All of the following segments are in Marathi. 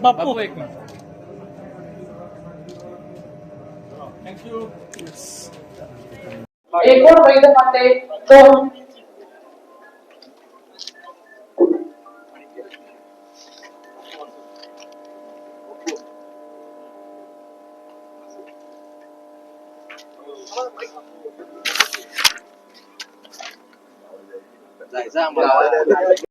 बापू एक मिनिट. थँक्यू. एकूण वैध खाते 2. जायचं आम्हाला.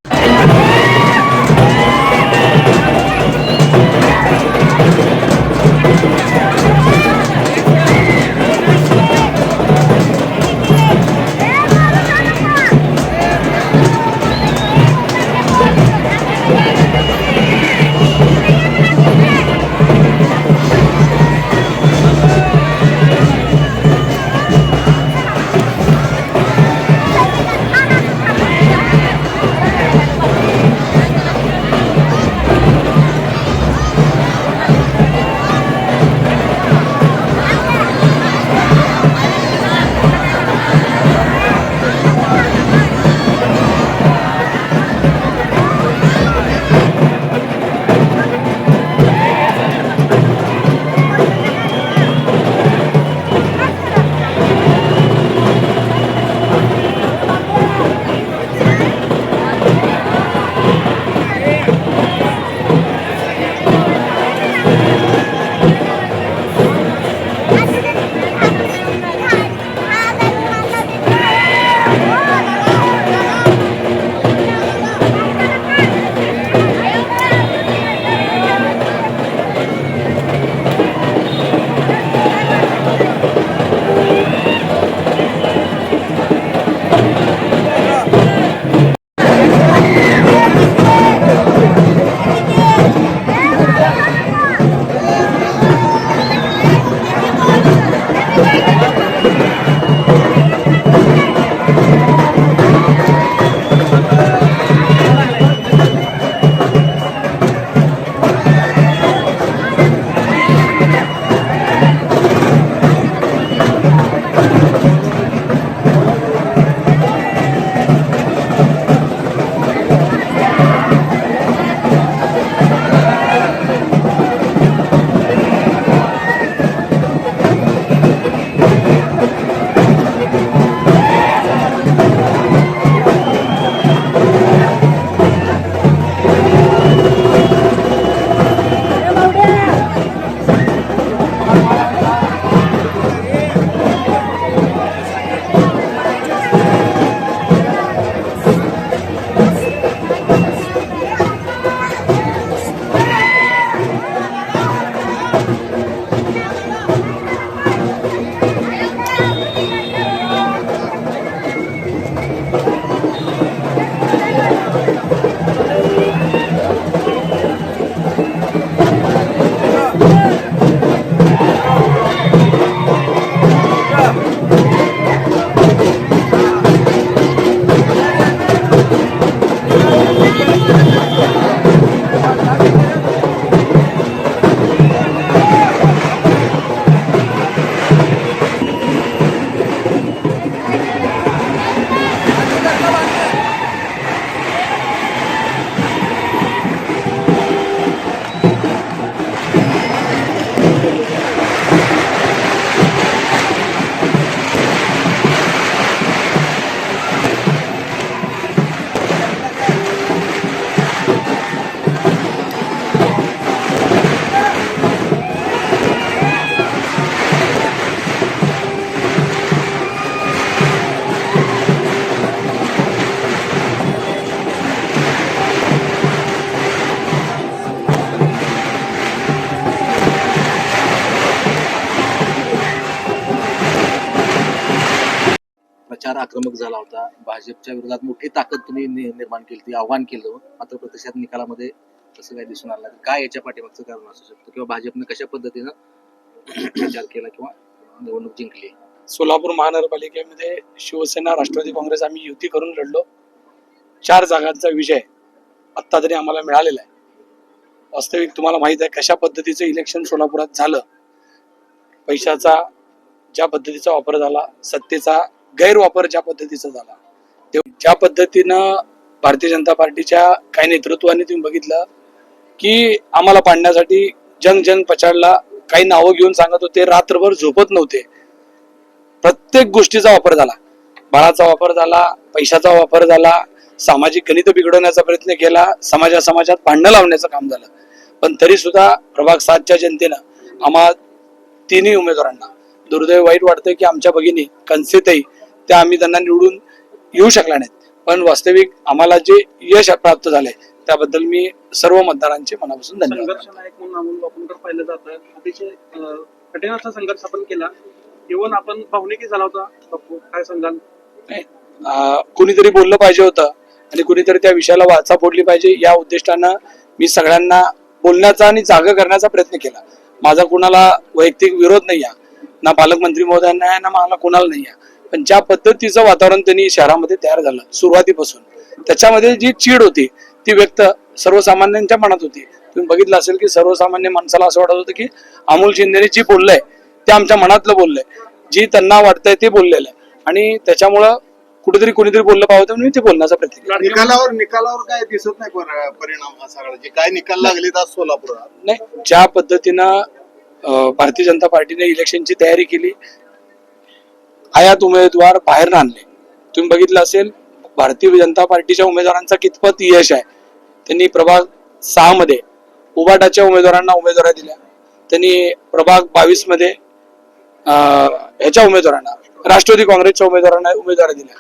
प्रचार आक्रमक झाला होता. भाजपच्या विरोधात मोठी ताकद तुम्ही निर्माण केली ती आव्हान केलं, मात्र प्रत्यक्षात निकालामध्ये तसं काही दिसून आलं नाही. काय याच्या पाठीमागचं कारण असू शकतं किंवा भाजपने कशा पद्धतीनं प्रचार केला किंवा निवडणूक जिंकली? सोलापूर महानगरपालिकेमध्ये शिवसेना राष्ट्रवादी काँग्रेस आम्ही युती करून लढलो. 4 जागांचा विजय आत्ता तरी आम्हाला मिळालेला आहे. वास्तविक तुम्हाला माहित आहे कशा पद्धतीचं इलेक्शन सोलापुरात झालं. पैशाचा ज्या पद्धतीचा वापर झाला, सत्तेचा गैरवापर ज्या पद्धतीचा झाला, ते ज्या पद्धतीनं भारतीय जनता पार्टीच्या काही नेतृत्वाने तुम्ही बघितलं की आम्हाला पाडण्यासाठी जंग जंग पछाडला काही नावं घेऊन सांगत होते, रात्रभर झोपत नव्हते. प्रत्येक गोष्टीचा वापर झाला, बळाचा वापर झाला, पैशाचा वापर झाला, सामाजिक गणित बिघडवण्याचा प्रयत्न केला, समाजात भांडणं लावण्याचं काम झालं. पण तरी सुद्धा प्रभाग 7च्या जनतेनं आम्हा तिन्ही उमेदवारांना, दुर्दैव वाईट वाटतं की आमच्या भगिनी कनसेताई त्या आम्ही त्यांना निवडून येऊ शकला नाहीत, पण वास्तविक आम्हाला जे यश प्राप्त झालंय त्याबद्दल मी सर्व मतदारांचे मनापासून धन्यवाद. संघर्ष नायक म्हणून अमोल बापूंकर पाहिलं जातं. अतिशय कठीण असा संघर्ष आपण केला. इव्हन आपण भावनिकी झाला होता बापू, काय सांगाल? कुणीतरी बोललं पाहिजे होतं आणि कुणीतरी त्या विषयाला वाचा फोडली पाहिजे, या उद्दिष्टानं मी सगळ्यांना बोलण्याचा आणि जागा करण्याचा प्रयत्न केला. माझा कुणाला वैयक्तिक विरोध नाही आहे, ना पालकमंत्री महोदयांना आहे, ना मला कुणाला नाही आहे. पण ज्या पद्धतीचं वातावरण त्यांनी शहरामध्ये तयार झालं सुरुवातीपासून, त्याच्यामध्ये जी चीड होती ती व्यक्त सर्वसामान्यांच्या मनात होती. तुम्ही बघितलं असेल की सर्वसामान्य माणसाला असं वाटत होतं की अमोल शिंदेने जी बोललंय ते आमच्या मनातलं बोललंय, जी त्यांना वाटतंय ते बोललेलं आहे. आणि त्याच्यामुळं कुठेतरी कोणीतरी बोललं पाहिजे म्हणून ते बोलण्याचा प्रयत्न केला. निकालावर काय दिसत नाही परिणाम हा सगळा जे काय निकाल लागले आज सोलापुरात. नाही, ज्या पद्धतीनं भारतीय जनता पार्टीने इलेक्शनची तयारी केली, आयात उमेदवार बाहेर आणले. तुम्ही बघितलं असेल भारतीय जनता पार्टीच्या उमेदवारांचा कितपत यश आहे. त्यांनी प्रभाग 6 मध्ये उबाटाच्या उमेदवारांना उमेदवारी दिल्या, त्यांनी प्रभाग 22 मध्ये ह्याच्या उमेदवारांना राष्ट्रवादी काँग्रेसच्या उमेदवारांना उमेदवारी दिल्या.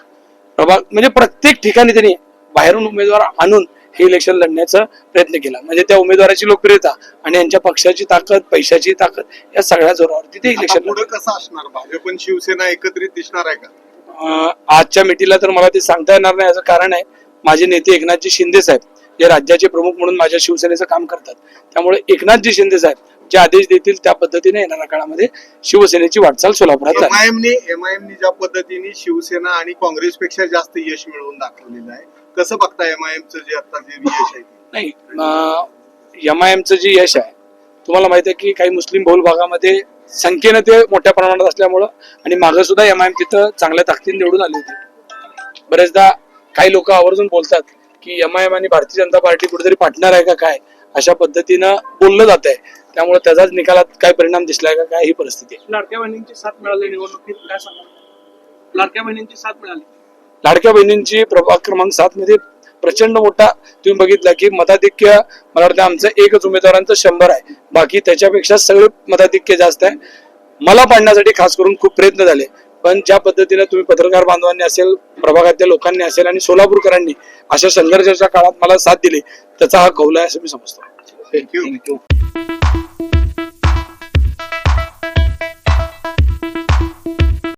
प्रभाग म्हणजे प्रत्येक ठिकाणी त्यांनी बाहेरून उमेदवार आणून हे इलेक्शन लढण्याचा प्रयत्न केला. म्हणजे त्या उमेदवाराची लोकप्रियता आणि यांच्या पक्षाची ताकद, पैशाची ताकद या सगळ्या जोरावरती ते इलेक्शन. पुढे कसं असणार? भाजप आणि शिवसेना एकत्रित दिसणार आहे का? आजच्या मिटिंगला तर मला ते सांगता येणार नाही. याचं कारण आहे माझे नेते एकनाथजी शिंदे साहेब जे राज्याचे प्रमुख म्हणून माझ्या शिवसेनेचं काम करतात. त्यामुळे एकनाथजी शिंदे साहेब जे आदेश देतील त्या पद्धतीने येणाऱ्या काळामध्ये शिवसेनेची वाटचाल सोलापुरात झाली. एमआयएमनी ज्या पद्धतीने शिवसेना आणि काँग्रेसपेक्षा जास्त यश मिळवून दाखवलेलं आहे, कसं बघताय एमआयएमचं जे आता जे यश आहे? नाही, एमआयएमचं जे यश आहे तुम्हाला माहिती आहे की काही मुस्लिम बहुल भागामध्ये संख्येनं ते मोठ्या प्रमाणात असल्यामुळं आणि मागं सुद्धा एमआयएम तिथं चांगल्या ताकदीने निवडून आली होती. बरेचदा काही लोक आवर्जून बोलतात की एमआयएम आणि भारतीय जनता पार्टी कुठेतरी पार्टनर आहे का काय, अशा पद्धतीनं बोललं जात आहे. त्यामुळे त्याचाच निकालात काय परिणाम दिसलाय का काय ही परिस्थिती आहे. लाडक्या बहिणींची साथ मिळाली निवडणुकीत, काय सांगाल? लाडक्या बहिणींची साथ मिळाली. लाडक्या बहिणींची प्रभाग क्रमांक 7 मध्ये प्रचंड मोठा तुम्ही बघितलं की मताधिक्य मला वाटतं आमचं एकच उमेदवारांचं 100 आहे, बाकी त्याच्यापेक्षा सगळे मताधिक्य जास्त आहे. मला पाडण्यासाठी खास करून खूप प्रयत्न झाले, पण ज्या पद्धतीने तुम्ही पत्रकार बांधवांनी असेल, प्रभागातल्या लोकांनी असेल आणि सोलापूरकरांनी अशा संघर्षाच्या काळात मला साथ दिली त्याचा हा कौल आहे असं मी समजतो. थँक्यू.